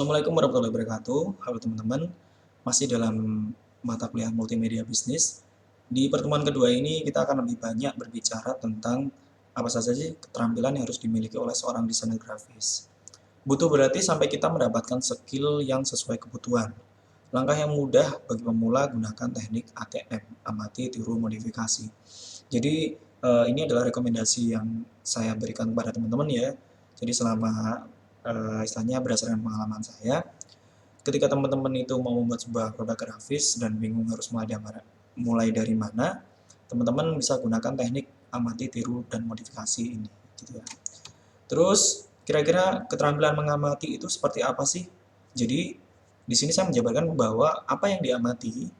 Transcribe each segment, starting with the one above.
Assalamualaikum warahmatullahi wabarakatuh. Halo teman-teman, masih dalam mata kuliah multimedia bisnis. Di pertemuan kedua ini kita akan lebih banyak berbicara tentang apa saja sih keterampilan yang harus dimiliki oleh seorang desainer grafis. Butuh berarti sampai kita mendapatkan skill yang sesuai kebutuhan. Langkah yang mudah bagi pemula gunakan teknik ATM, amati, tiru, modifikasi. Jadi ini adalah rekomendasi yang saya berikan kepada teman-teman ya. Jadi selama istilahnya berdasarkan pengalaman saya, ketika teman-teman itu mau membuat sebuah produk grafis dan bingung harus mulai dari mana, teman-teman bisa gunakan teknik amati, tiru, dan modifikasi ini. Gitu ya. Terus, kira-kira keterampilan mengamati itu seperti apa sih? Jadi, di sini saya menjabarkan bahwa apa yang diamati,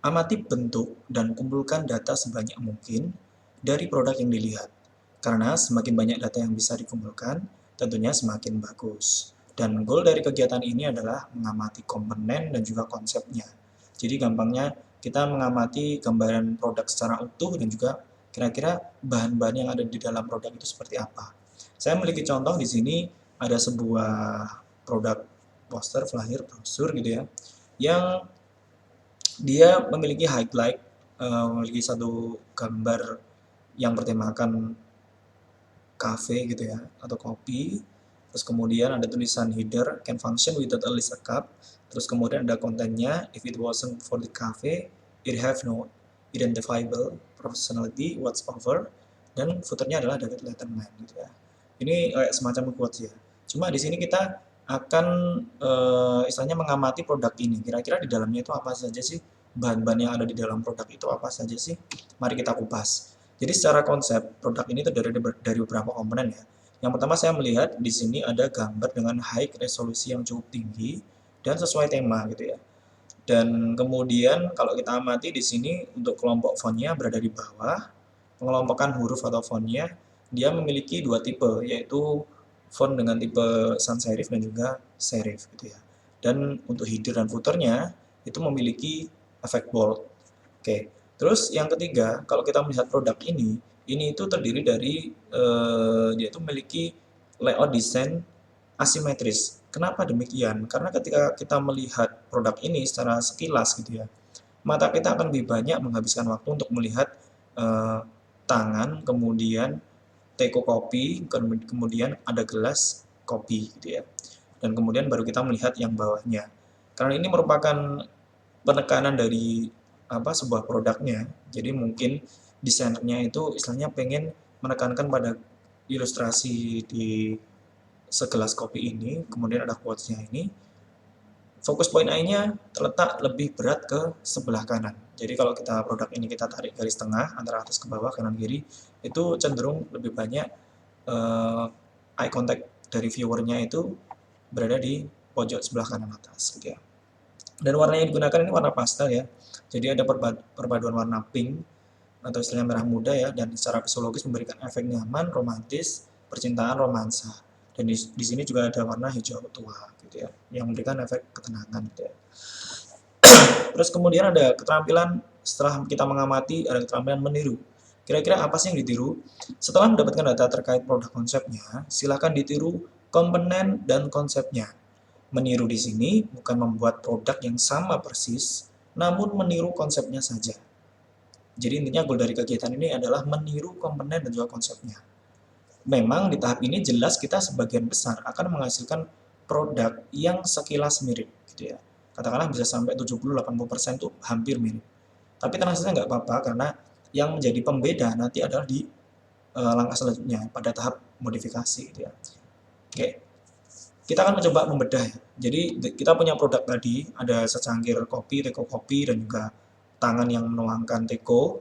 amati bentuk dan kumpulkan data sebanyak mungkin dari produk yang dilihat. Karena semakin banyak data yang bisa dikumpulkan, tentunya semakin bagus. Dan goal dari kegiatan ini adalah mengamati komponen dan juga konsepnya. Jadi gampangnya kita mengamati gambaran produk secara utuh dan juga kira-kira bahan-bahan yang ada di dalam produk itu seperti apa. Saya memiliki contoh di sini ada sebuah produk poster, flyer, brosur gitu ya, yang dia memiliki highlight, memiliki satu gambar yang bertemakan cafe gitu ya, atau kopi. Terus kemudian ada tulisan header, can function without a list a cup. Terus kemudian ada kontennya, if it wasn't for the cafe, it have no identifiable personality whatsoever. Dan footernya adalah David Letterman gitu ya. Ini semacam quotes ya. Cuma di sini kita akan istilahnya mengamati produk ini. Kira-kira di dalamnya itu apa saja sih? Bahan-bahan yang ada di dalam produk itu apa saja sih? Mari kita kupas. Jadi secara konsep produk ini terdiri dari beberapa komponen ya. Yang pertama saya melihat di sini ada gambar dengan high resolusi yang cukup tinggi dan sesuai tema gitu ya. Dan kemudian kalau kita amati di sini untuk kelompok fontnya berada di bawah. Pengelompokan huruf atau fontnya dia memiliki dua tipe yaitu font dengan tipe sans serif dan juga serif gitu ya. Dan untuk header dan footernya itu memiliki efek bold. Oke. Terus yang ketiga, kalau kita melihat produk ini itu terdiri dari dia itu memiliki layout desain asimetris. Kenapa demikian? Karena ketika kita melihat produk ini secara sekilas gitu ya, mata kita akan lebih banyak menghabiskan waktu untuk melihat tangan, kemudian teko kopi, kemudian ada gelas kopi gitu ya. Dan kemudian baru kita melihat yang bawahnya. Karena ini merupakan penekanan dari sebuah produknya. Jadi mungkin desainernya itu istilahnya pengen menekankan pada ilustrasi di segelas kopi ini, kemudian ada quotes-nya ini. Fokus point I-nya terletak lebih berat ke sebelah kanan. Jadi kalau kita produk ini kita tarik garis tengah antara atas ke bawah, kanan kiri, itu cenderung lebih banyak eye contact dari viewernya itu berada di pojok sebelah kanan atas gitu ya. Dan warna yang digunakan ini warna pastel ya. Jadi ada perpaduan warna pink atau istilahnya merah muda ya, dan secara psikologis memberikan efek nyaman, romantis, percintaan, romansa. Dan di sini juga ada warna hijau tua gitu ya, yang memberikan efek ketenangan gitu ya. Terus kemudian ada keterampilan setelah kita mengamati, ada keterampilan meniru. Kira-kira apa sih yang ditiru? Setelah mendapatkan data terkait produk konsepnya, silakan ditiru komponen dan konsepnya. Meniru di sini bukan membuat produk yang sama persis, namun meniru konsepnya saja. Jadi intinya goal dari kegiatan ini adalah meniru komponen dan juga konsepnya. Memang di tahap ini jelas kita sebagian besar akan menghasilkan produk yang sekilas mirip gitu ya. Katakanlah bisa sampai 70-80% itu hampir mirip. Tapi tenang saja nggak apa-apa karena yang menjadi pembeda nanti adalah di langkah selanjutnya pada tahap modifikasi gitu ya. Oke. Kita akan mencoba membedah ya. Jadi kita punya produk tadi, ada secangkir kopi, teko kopi, dan juga tangan yang menuangkan teko.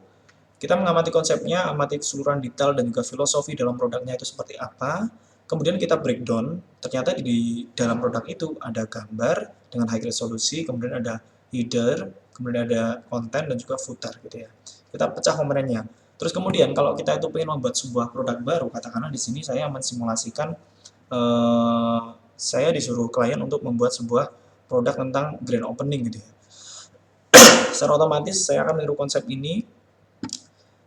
Kita mengamati konsepnya, amati keseluruhan detail dan juga filosofi dalam produknya itu seperti apa. Kemudian kita breakdown, ternyata di dalam produk itu ada gambar dengan high resolusi, kemudian ada header, kemudian ada konten dan juga footer gitu ya. Kita pecah komponennya. Terus kemudian kalau kita itu ingin membuat sebuah produk baru, katakanlah di sini saya mensimulasikan saya disuruh klien untuk membuat sebuah produk tentang grand opening gitu ya. Secara otomatis saya akan meniru konsep ini.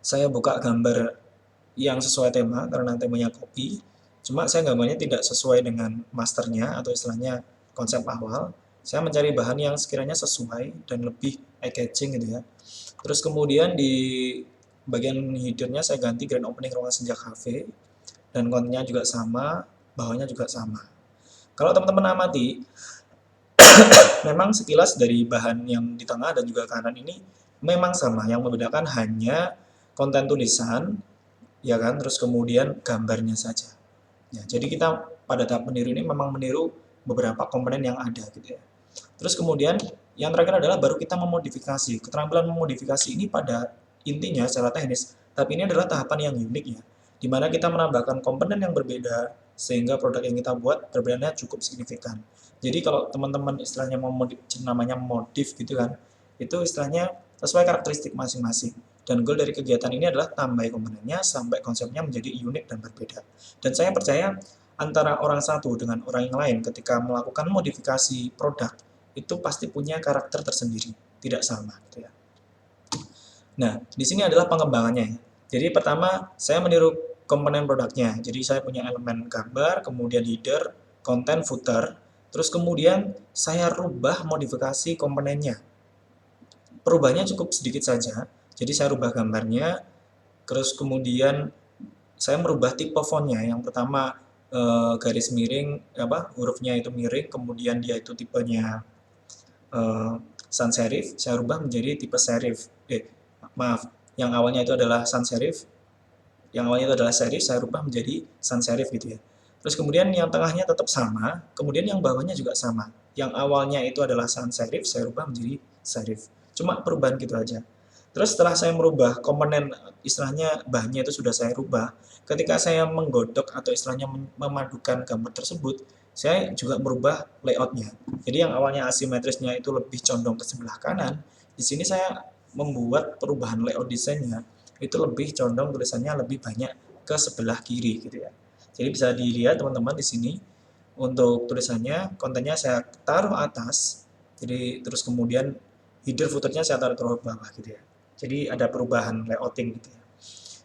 Saya buka gambar yang sesuai tema karena temanya kopi. Cuma saya gambarnya tidak sesuai dengan masternya atau istilahnya konsep awal, saya mencari bahan yang sekiranya sesuai dan lebih eye-catching gitu ya. Terus kemudian di bagian headernya saya ganti grand opening ruangan senja cafe, dan kontennya juga sama, bawahnya juga sama. Kalau teman-teman amati, memang sekilas dari bahan yang di tengah dan juga kanan ini memang sama, yang membedakan hanya konten tulisan, ya kan, terus kemudian gambarnya saja. Ya, jadi kita pada tahap meniru ini memang meniru beberapa komponen yang ada gitu ya. Terus kemudian yang terakhir adalah baru kita memodifikasi. Keterampilan memodifikasi ini pada intinya secara teknis, tapi ini adalah tahapan yang unik ya, di mana kita menambahkan komponen yang berbeda sehingga produk yang kita buat perbedaannya cukup signifikan. Jadi kalau teman-teman istilahnya namanya modif gitu kan, itu istilahnya sesuai karakteristik masing-masing. Dan goal dari kegiatan ini adalah tambah komponennya sampai konsepnya menjadi unik dan berbeda. Dan saya percaya antara orang satu dengan orang yang lain ketika melakukan modifikasi produk itu pasti punya karakter tersendiri, tidak sama gitu ya. Nah, di sini adalah pengembangannya ya. Jadi pertama saya meniru komponen produknya. Jadi saya punya elemen gambar, kemudian header, konten, footer, terus kemudian saya rubah modifikasi komponennya. Perubahannya cukup sedikit saja. Jadi saya rubah gambarnya, terus kemudian saya merubah tipe fontnya. Yang pertama garis miring, hurufnya itu miring, kemudian dia itu tipenya sans serif, saya rubah menjadi tipe serif. Maaf, yang awalnya itu adalah sans serif, saya rubah menjadi sans serif gitu ya. Terus kemudian yang tengahnya tetap sama, kemudian yang bawahnya juga sama. Yang awalnya itu adalah sans serif, saya rubah menjadi serif. Cuma perubahan gitu aja. Terus setelah saya merubah komponen, istilahnya bahannya itu sudah saya rubah, ketika saya menggodok atau istilahnya memadukan gambar tersebut, saya juga merubah layoutnya. Jadi yang awalnya asimetrisnya itu lebih condong ke sebelah kanan, di sini saya membuat perubahan layout desainnya itu lebih condong tulisannya lebih banyak ke sebelah kiri gitu ya. Jadi bisa dilihat teman-teman di sini untuk tulisannya, kontennya saya taruh atas, jadi terus kemudian header footernya saya taruh bawah gitu ya. Jadi ada perubahan layouting gitu ya.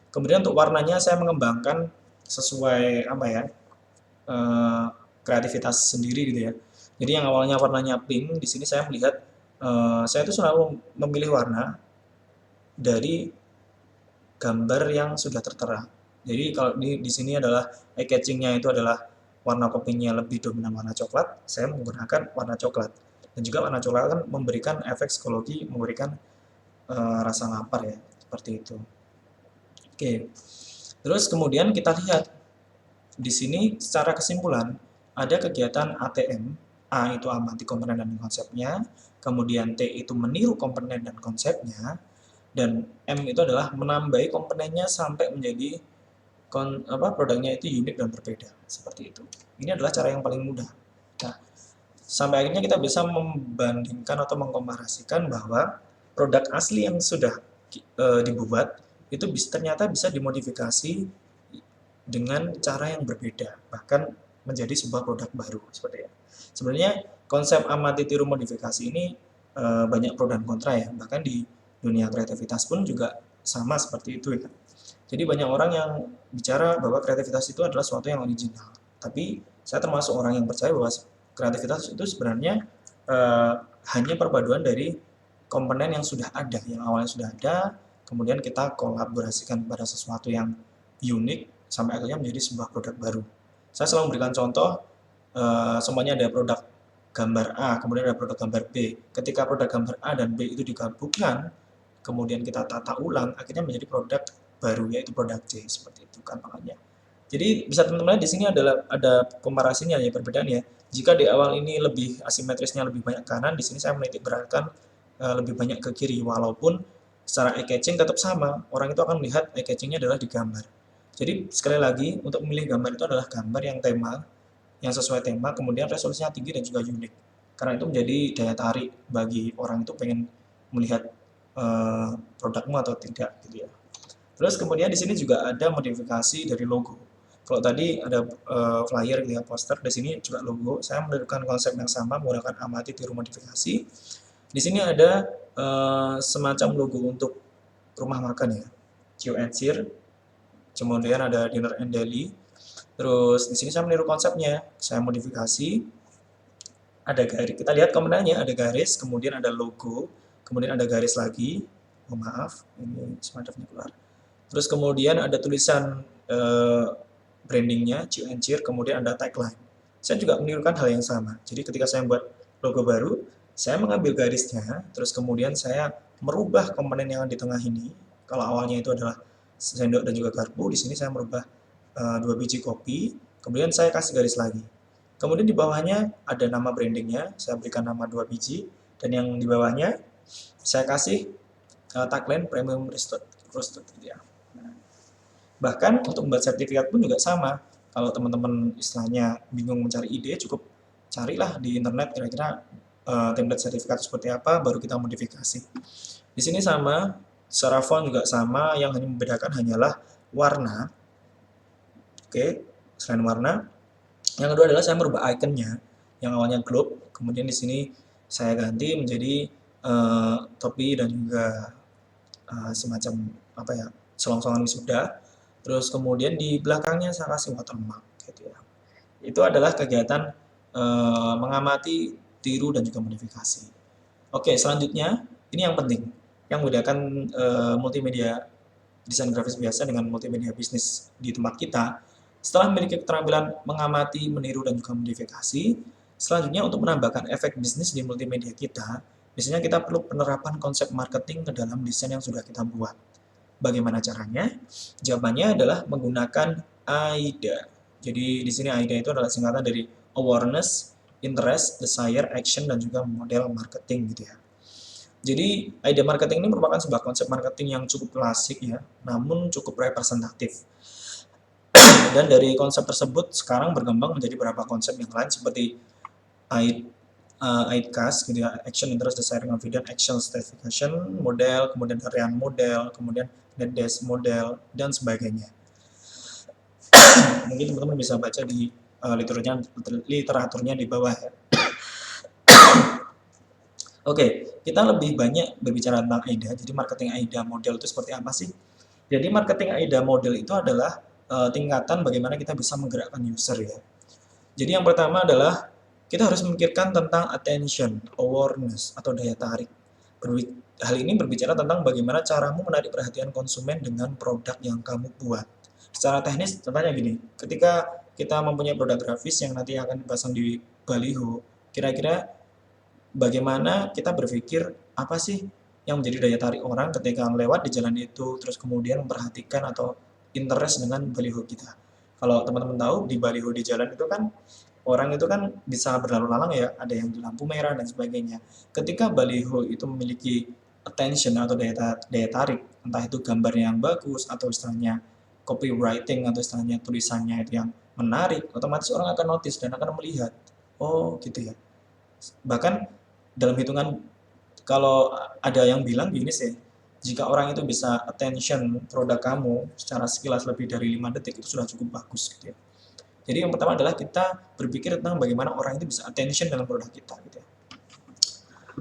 Kemudian untuk warnanya saya mengembangkan sesuai kreativitas sendiri gitu ya. Jadi yang awalnya warnanya pink, di sini saya melihat saya itu selalu memilih warna dari gambar yang sudah tertera. Jadi kalau di sini adalah eye catching-nya itu adalah warna kopinya lebih dominan warna coklat, saya menggunakan warna coklat. Dan juga warna coklat kan memberikan efek psikologi, memberikan rasa lapar ya, seperti itu. Oke. Terus kemudian kita lihat di sini secara kesimpulan ada kegiatan ATM. A itu amati komponen dan konsepnya, kemudian T itu meniru komponen dan konsepnya, dan M itu adalah menambahi komponennya sampai menjadi produknya itu unik dan berbeda, seperti itu. Ini adalah cara yang paling mudah. Nah, sampai akhirnya kita bisa membandingkan atau mengkomparasikan bahwa produk asli yang sudah dibuat itu ternyata bisa dimodifikasi dengan cara yang berbeda, bahkan menjadi sebuah produk baru seperti itu. Sebenarnya konsep amati tiru modifikasi ini banyak pro dan kontra ya, bahkan di dunia kreativitas pun juga sama seperti itu ya. Jadi banyak orang yang bicara bahwa kreativitas itu adalah sesuatu yang original, tapi saya termasuk orang yang percaya bahwa kreativitas itu sebenarnya hanya perpaduan dari komponen yang sudah ada, yang awalnya sudah ada, kemudian kita kolaborasikan pada sesuatu yang unik sampai akhirnya menjadi sebuah produk baru. Saya selalu memberikan contoh, semuanya ada produk gambar A, kemudian ada produk gambar B. Ketika produk gambar A dan B itu digabungkan, kemudian kita tata ulang, akhirnya menjadi produk baru, yaitu produk C, seperti itu kan makanya. Jadi bisa teman-teman di sini ada komparasinya ya, perbedaan ya. Jika di awal ini lebih asimetrisnya lebih banyak kanan, di sini saya menitik beratkan lebih banyak ke kiri, walaupun secara eye catching tetap sama. Orang itu akan melihat eye catchingnya adalah di gambar. Jadi sekali lagi untuk memilih gambar itu adalah gambar yang yang sesuai tema, kemudian resolusinya tinggi dan juga unik. Karena itu menjadi daya tarik bagi orang itu pengen melihat produkmu atau tidak gitu ya. Terus kemudian di sini juga ada modifikasi dari logo. Kalau tadi ada flyer gitu ya, poster, di sini juga logo. Saya melakukan konsep yang sama menggunakan amati tiru modifikasi. Di sini ada semacam logo untuk rumah makan ya, Q and Cheer. Kemudian ada dinner and daily. Terus di sini saya meniru konsepnya, saya modifikasi. ada garis. Kita lihat komponennya, ada garis, kemudian ada logo, kemudian ada garis lagi. Oh maaf, ini semacamnya keluar. Terus kemudian ada tulisan brandingnya, Chew and Cheer, kemudian ada tagline. Saya juga menirukan hal yang sama. Jadi ketika saya buat logo baru, saya mengambil garisnya, terus kemudian saya merubah komponen yang di tengah ini. Kalau awalnya itu adalah sendok dan juga garpu, di sini saya merubah 2 biji kopi, kemudian saya kasih garis lagi. Kemudian di bawahnya ada nama brandingnya, saya berikan nama 2 biji, dan yang di bawahnya saya kasih tagline premium roasted gitu ya. Bahkan untuk membuat sertifikat pun juga sama. Kalau teman-teman istilahnya bingung mencari ide, cukup carilah di internet kira-kira template sertifikat seperti apa, baru kita modifikasi. Di sini sama, secara font juga sama, yang hanya membedakan hanyalah warna. Oke, selain warna, yang kedua adalah saya merubah ikonnya, yang awalnya globe, kemudian di sini saya ganti menjadi topi dan juga semacam apa ya, selongsongan wisuda. Terus kemudian di belakangnya saya kasih watermark gitu ya. Itu adalah kegiatan mengamati, tiru dan juga modifikasi. Oke, selanjutnya ini yang penting, yang membedakan multimedia desain grafis biasa dengan multimedia bisnis di tempat kita. Setelah memiliki keterampilan mengamati, meniru dan juga modifikasi, selanjutnya untuk menambahkan efek bisnis di multimedia kita, biasanya kita perlu penerapan konsep marketing ke dalam desain yang sudah kita buat. Bagaimana caranya? Jawabannya adalah menggunakan AIDA. Jadi di sini AIDA itu adalah singkatan dari awareness, interest, desire, action, dan juga model marketing gitu ya. Jadi AIDA marketing ini merupakan sebuah konsep marketing yang cukup klasik ya, namun cukup representatif. Dan dari konsep tersebut sekarang berkembang menjadi beberapa konsep yang lain seperti AIDCAS, gitu ya, Action, Interest, Desire, Confidence, Action, Stratification, Model, kemudian Harian Model, kemudian NetDesk Model, dan sebagainya. Mungkin teman-teman bisa baca di literaturnya di bawah ya. Oke, kita lebih banyak berbicara tentang AIDA. Jadi marketing AIDA model itu seperti apa sih? Jadi marketing AIDA model itu adalah tingkatan bagaimana kita bisa menggerakkan user ya. Jadi yang pertama adalah kita harus memikirkan tentang attention, awareness, atau daya tarik. Hal ini berbicara tentang bagaimana caramu menarik perhatian konsumen dengan produk yang kamu buat. Secara teknis, contohnya gini, ketika kita mempunyai produk grafis yang nanti akan dipasang di baliho, kira-kira bagaimana kita berpikir apa sih yang menjadi daya tarik orang ketika lewat di jalan itu, terus kemudian memperhatikan atau interest dengan baliho kita. Kalau teman-teman tahu, di baliho di jalan itu kan orang itu kan bisa berlalu lalang ya, ada yang di lampu merah dan sebagainya. Ketika baliho itu memiliki attention atau daya tarik, entah itu gambarnya yang bagus atau istilahnya copywriting atau istilahnya tulisannya itu yang menarik, otomatis orang akan notice dan akan melihat, oh gitu ya. Bahkan dalam hitungan, kalau ada yang bilang gini sih, jika orang itu bisa attention produk kamu secara sekilas lebih dari 5 detik itu sudah cukup bagus gitu ya. Jadi yang pertama adalah kita berpikir tentang bagaimana orang itu bisa attention dalam produk kita gitu ya.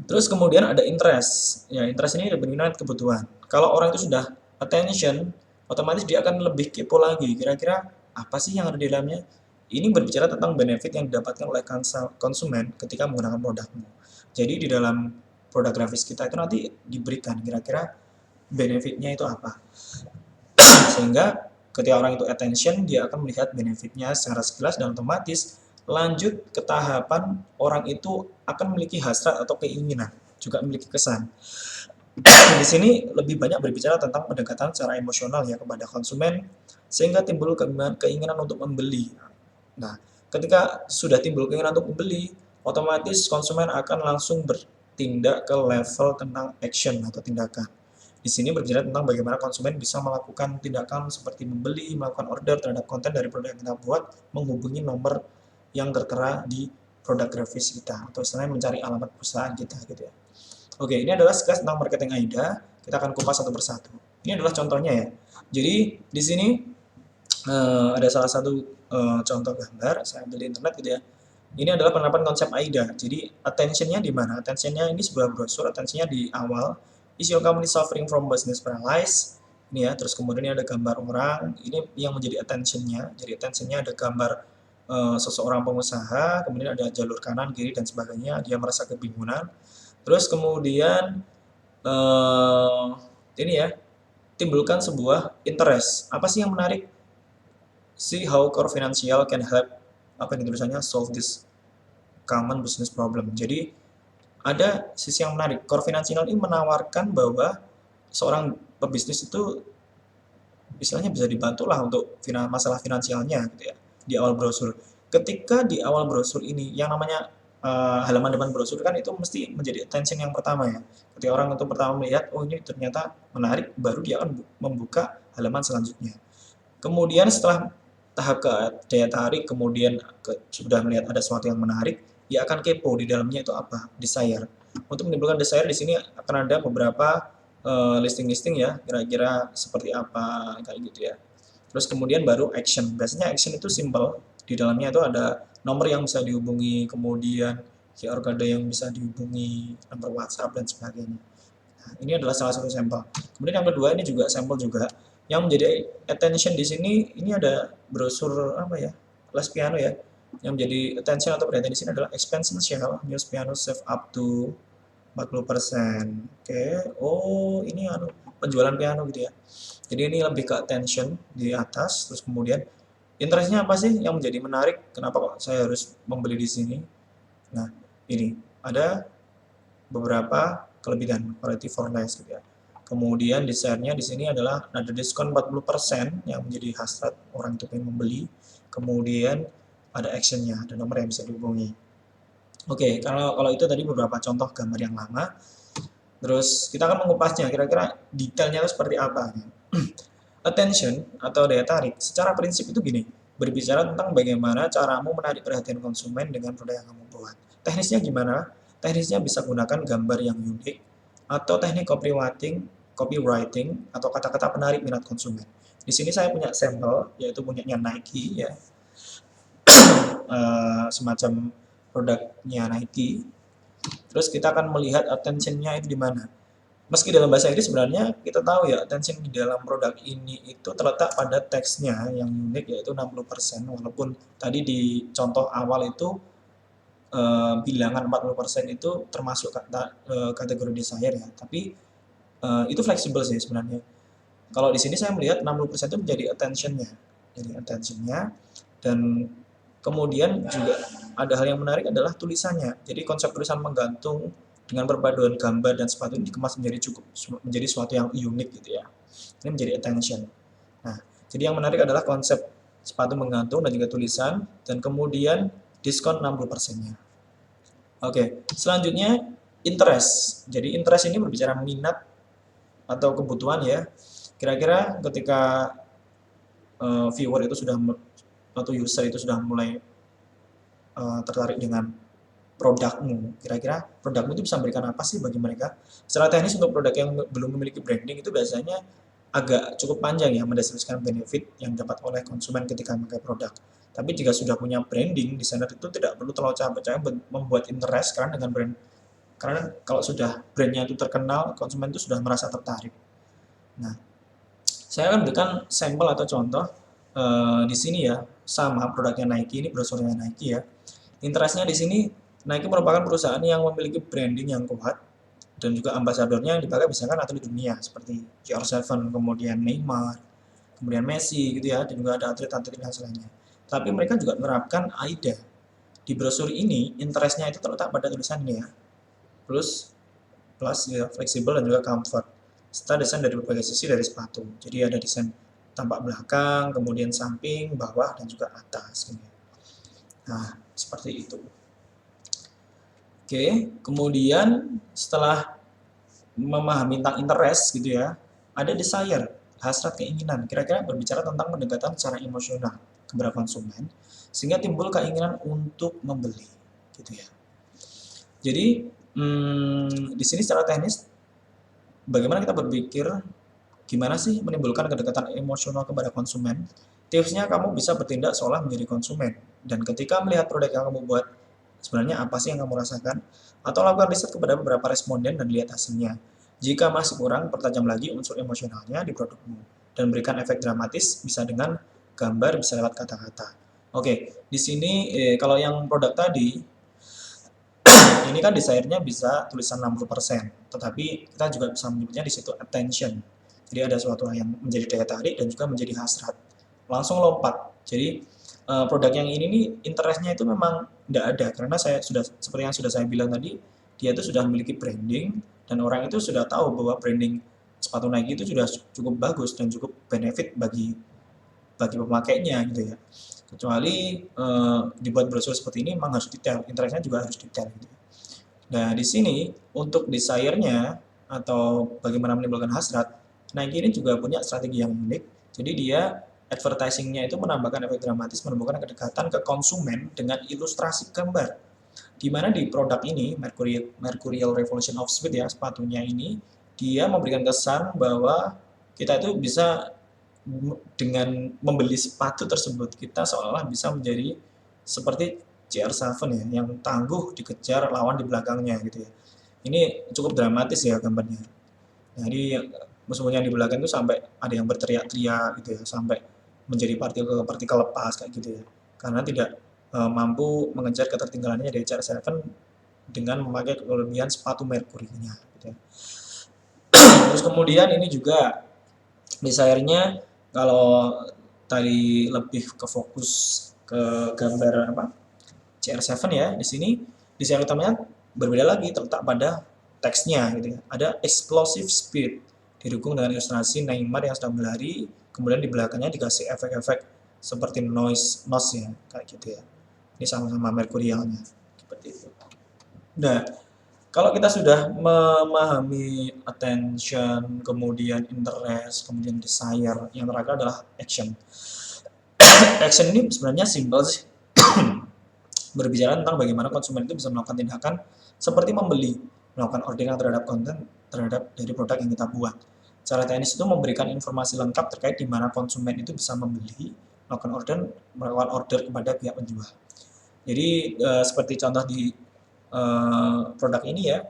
Terus kemudian ada interest. Ya, interest ini berminat kebutuhan. Kalau orang itu sudah attention, otomatis dia akan lebih kepo lagi. Kira-kira apa sih yang ada di dalamnya? Ini berbicara tentang benefit yang didapatkan oleh konsumen ketika menggunakan produkmu. Jadi di dalam produk grafis kita itu nanti diberikan kira-kira benefitnya itu apa. Sehingga ketika orang itu attention, dia akan melihat benefitnya secara sekilas dan otomatis lanjut ke tahapan orang itu akan memiliki hasrat atau keinginan, juga memiliki kesan. Di sini lebih banyak berbicara tentang pendekatan secara emosional ya kepada konsumen, sehingga timbul keinginan untuk membeli. Nah, ketika sudah timbul keinginan untuk membeli, otomatis konsumen akan langsung bertindak ke level tentang action atau tindakan. Di sini berbicara tentang bagaimana konsumen bisa melakukan tindakan seperti membeli, melakukan order terhadap konten dari produk yang kita buat, menghubungi nomor yang tertera di produk grafis kita, atau istilahnya mencari alamat perusahaan kita gitu ya. Oke, ini adalah sekilas tentang marketing AIDA. Kita akan kupas satu persatu. Ini adalah contohnya ya. Jadi di sini ada salah satu contoh gambar, saya ambil di internet gitu ya. Ini adalah penerapan konsep AIDA. Jadi attention-nya di mana? Attention-nya ini sebuah brosur, attention-nya di awal. Is your company suffering from business paralysis? Ini ya, terus kemudian ini ada gambar orang, ini yang menjadi attention-nya. Jadi attention-nya ada gambar seseorang pengusaha, kemudian ada jalur kanan, kiri, dan sebagainya, dia merasa kebingungan. Terus kemudian eh, ini ya, timbulkan sebuah interest. Apa sih yang menarik? See how core financial can help, apa ini tulisannya, solve this common business problem. Jadi ada sisi yang menarik. Core financial ini menawarkan bahwa seorang pebisnis itu istilahnya bisa dibantu lah untuk masalah finansialnya gitu ya di awal brosur. Ketika di awal brosur ini yang namanya halaman depan brosur kan itu mesti menjadi attention yang pertama ya. Ketika orang itu pertama melihat, oh ini ternyata menarik, baru dia akan membuka halaman selanjutnya. Kemudian setelah tahap ke daya tarik, kemudian sudah melihat ada sesuatu yang menarik, dia akan kepo di dalamnya itu apa, desire. Untuk menimbulkan desire di sini akan ada beberapa listing-listing ya, kira-kira seperti apa kayak gitu ya. Terus kemudian baru action. Biasanya action itu simple, di dalamnya itu ada nomor yang bisa dihubungi, kemudian QR code yang bisa dihubungi, nomor WhatsApp dan sebagainya. Nah, ini adalah salah satu sampel. Kemudian yang kedua ini juga sampel juga. Yang menjadi attention di sini ini ada brosur apa ya? Les piano ya. Yang menjadi attention atau perhatian di sini adalah expansion shell, news piano save up to 40%. Oke. Oh, ini penjualan piano gitu ya. Jadi ini lebih ke attention di atas, terus kemudian interestnya apa sih yang menjadi menarik? Kenapa kok saya harus membeli di sini? Nah, ini ada beberapa kelebihan quality for less gitu ya. Kemudian desainnya di sini adalah ada diskon 40% yang menjadi hasrat orang itu pengen membeli. Kemudian ada actionnya, ada nomor yang bisa dihubungi. Oke, kalau itu tadi beberapa contoh gambar yang lama. Terus kita akan mengupasnya, kira-kira detailnya itu seperti apa. Attention atau daya tarik, secara prinsip itu gini, berbicara tentang bagaimana caramu menarik perhatian konsumen dengan produk yang kamu buat. Teknisnya gimana? Teknisnya bisa gunakan gambar yang unik, atau teknik copywriting atau kata-kata penarik minat konsumen. Di sini saya punya sampel, yaitu punyanya Nike ya, semacam produknya Nike. Terus kita akan melihat attention-nya itu di mana. Meski dalam bahasa Inggris sebenarnya kita tahu ya, attention di dalam produk ini itu terletak pada teksnya yang unik yaitu 60%, walaupun tadi di contoh awal itu bilangan 40% itu termasuk kategori desire ya, tapi itu fleksibel sih sebenarnya. Kalau di sini saya melihat 60% itu menjadi attention-nya, dan kemudian juga ada hal yang menarik adalah tulisannya. Jadi konsep tulisan menggantung dengan perpaduan gambar dan sepatu ini dikemas menjadi suatu yang unik gitu ya. Ini menjadi attention. Nah, jadi yang menarik adalah konsep sepatu menggantung dan juga tulisan, dan kemudian diskon 60%-nya. Oke, selanjutnya interest. Jadi interest ini berbicara minat atau kebutuhan ya. Kira-kira ketika viewer itu sudah atau user itu sudah mulai tertarik dengan produkmu, kira-kira produkmu itu bisa memberikan apa sih bagi mereka? Secara teknis untuk produk yang belum memiliki branding itu biasanya agak cukup panjang ya mendeskripsikan benefit yang dapat oleh konsumen ketika memakai produk. Tapi jika sudah punya branding, desainer itu tidak perlu terlalu capek-capek membuat interest karena kalau sudah brandnya itu terkenal, konsumen itu sudah merasa tertarik. Nah, saya akan berikan sampel atau contoh di sini ya, sama produknya Nike, ini brosurnya Nike ya. Interestnya di sini, Nike merupakan perusahaan yang memiliki branding yang kuat dan juga ambasadornya yang dipakai misalkan atlet dunia seperti CR7, kemudian Neymar, kemudian Messi gitu ya, dan juga ada atlet-atlet yang lainnya. Tapi mereka juga menerapkan AIDA. Di brosur ini, interestnya itu terletak pada tulisannya ya, plus ya, fleksibel dan juga comfort, serta desain dari berbagai sisi dari sepatu. Jadi ada desain tampak belakang, kemudian samping, bawah, dan juga atas. Nah, seperti itu. Oke, kemudian setelah memahami tentang interest gitu ya, ada desire, hasrat keinginan. Kira-kira berbicara tentang pendekatan secara emosional kepada konsumen, sehingga timbul keinginan untuk membeli, gitu ya. Jadi di sini secara teknis, bagaimana kita berpikir gimana sih menimbulkan kedekatan emosional kepada konsumen? Tipsnya kamu bisa bertindak seolah menjadi konsumen, dan ketika melihat produk yang kamu buat, sebenarnya apa sih yang kamu rasakan? Atau lakukan riset kepada beberapa responden dan lihat hasilnya. Jika masih kurang, pertajam lagi unsur emosionalnya di produkmu, dan berikan efek dramatis, bisa dengan gambar, bisa lewat kata-kata. Oke, di sini kalau yang produk tadi ini kan desire-nya bisa tulisan 60%, tetapi kita juga bisa menyebutnya di situ attention. Jadi ada suatu yang menjadi daya tarik dan juga menjadi hasrat. Langsung lompat. Jadi produk yang ini nih interest-nya itu memang tidak ada karena saya sudah seperti yang sudah saya bilang tadi, dia itu sudah memiliki branding dan orang itu sudah tahu bahwa branding sepatu Nike itu sudah cukup bagus dan cukup benefit bagi bagi pemakainya gitu ya. Kecuali dibuat brosur seperti ini memang harus detail, interestnya juga harus detail gitu. Nah, di sini untuk desire-nya atau bagaimana menimbulkan hasrat, Nike ini juga punya strategi yang unik. Jadi dia advertising-nya itu menambahkan efek dramatis, menumbuhkan kedekatan ke konsumen dengan ilustrasi gambar. Di mana di produk ini, Mercurial Revolution of Speed ya, sepatunya ini, dia memberikan kesan bahwa kita itu bisa dengan membeli sepatu tersebut, kita seolah-olah bisa menjadi seperti CR7 ya, yang tangguh dikejar lawan di belakangnya gitu ya. Ini cukup dramatis ya gambarnya. Nah, ini musuhnya di belakang itu sampai ada yang berteriak-teriak gitu ya, sampai menjadi partikel-partikel lepas kayak gitu ya. Karena tidak mampu mengejar ketertinggalannya dari CR7 dengan memakai kelebihan sepatu Mercury-nya gitu ya. Terus kemudian ini juga desire-nya kalau tadi lebih ke fokus ke gambar apa CR7 ya, di sini desain utamanya berbeda lagi terletak pada teksnya gitu ya. Ada explosive speed didukung dengan ilustrasi Neymar yang sedang berlari, kemudian di belakangnya dikasih efek-efek seperti noise ya, kayak gitu ya. Ini sama-sama merkurialnya seperti itu. Nah, kalau kita sudah memahami attention, kemudian interest, kemudian desire, yang terakhir adalah action. Action ini sebenarnya simpel sih. Berbicara tentang bagaimana konsumen itu bisa melakukan tindakan seperti membeli, melakukan ordering terhadap konten terhadap dari produk yang kita buat. Cara teknis itu memberikan informasi lengkap terkait di mana konsumen itu bisa membeli, melakukan order kepada pihak penjual. Jadi seperti contoh di produk ini ya,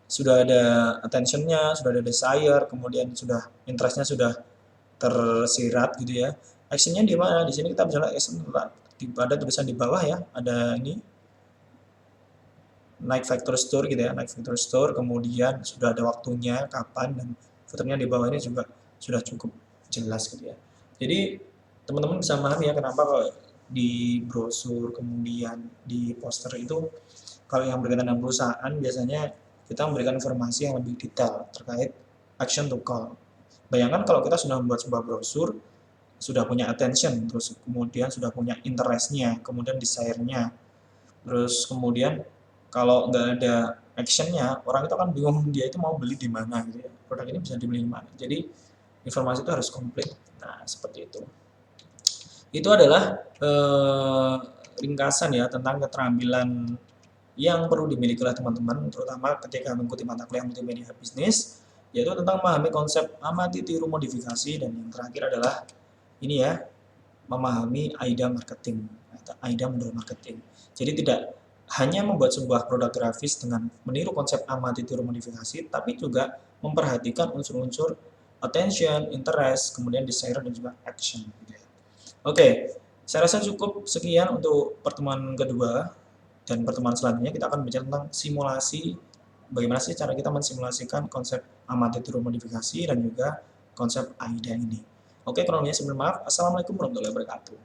sudah ada attention-nya, sudah ada desire, kemudian sudah interest-nya sudah tersirat gitu ya. Action-nya di mana? Di sini kita bisa lihat action ada tulisan di bawah ya, ada ini Nike Factory Store gitu ya, Nike Factory Store, kemudian sudah ada waktunya, kapan, dan footernya di bawah ini juga sudah cukup jelas gitu ya. Jadi teman-teman bisa memahami ya kenapa kalau di brosur kemudian di poster itu kalau yang berkaitan dengan perusahaan biasanya kita memberikan informasi yang lebih detail terkait action to call. Bayangkan kalau kita sudah membuat sebuah brosur, sudah punya attention, terus kemudian sudah punya interest-nya, kemudian desire-nya, terus kemudian kalau nggak ada action-nya, orang itu akan bingung dia itu mau beli di mana gitu ya. Produk ini bisa dibeli di mana. Jadi informasi itu harus komplit. Nah, seperti itu. Itu adalah ringkasan ya tentang keterampilan yang perlu dimiliki oleh teman-teman, terutama ketika mengikuti mata kuliah multimedia bisnis, yaitu tentang memahami konsep amati, tiru, modifikasi, dan yang terakhir adalah ini ya, memahami AIDA marketing atau AIDA model marketing. Jadi tidak hanya membuat sebuah produk grafis dengan meniru konsep amati, tiru, modifikasi, tapi juga memperhatikan unsur-unsur attention, interest, kemudian desire, dan juga action. Oke, saya rasa cukup sekian untuk pertemuan kedua, dan pertemuan selanjutnya kita akan bicara tentang simulasi, bagaimana sih cara kita mensimulasikan konsep amati, tiru, modifikasi, dan juga konsep AIDA ini. Oke, kurang lebihnya sebelum maaf. Assalamualaikum warahmatullahi wabarakatuh.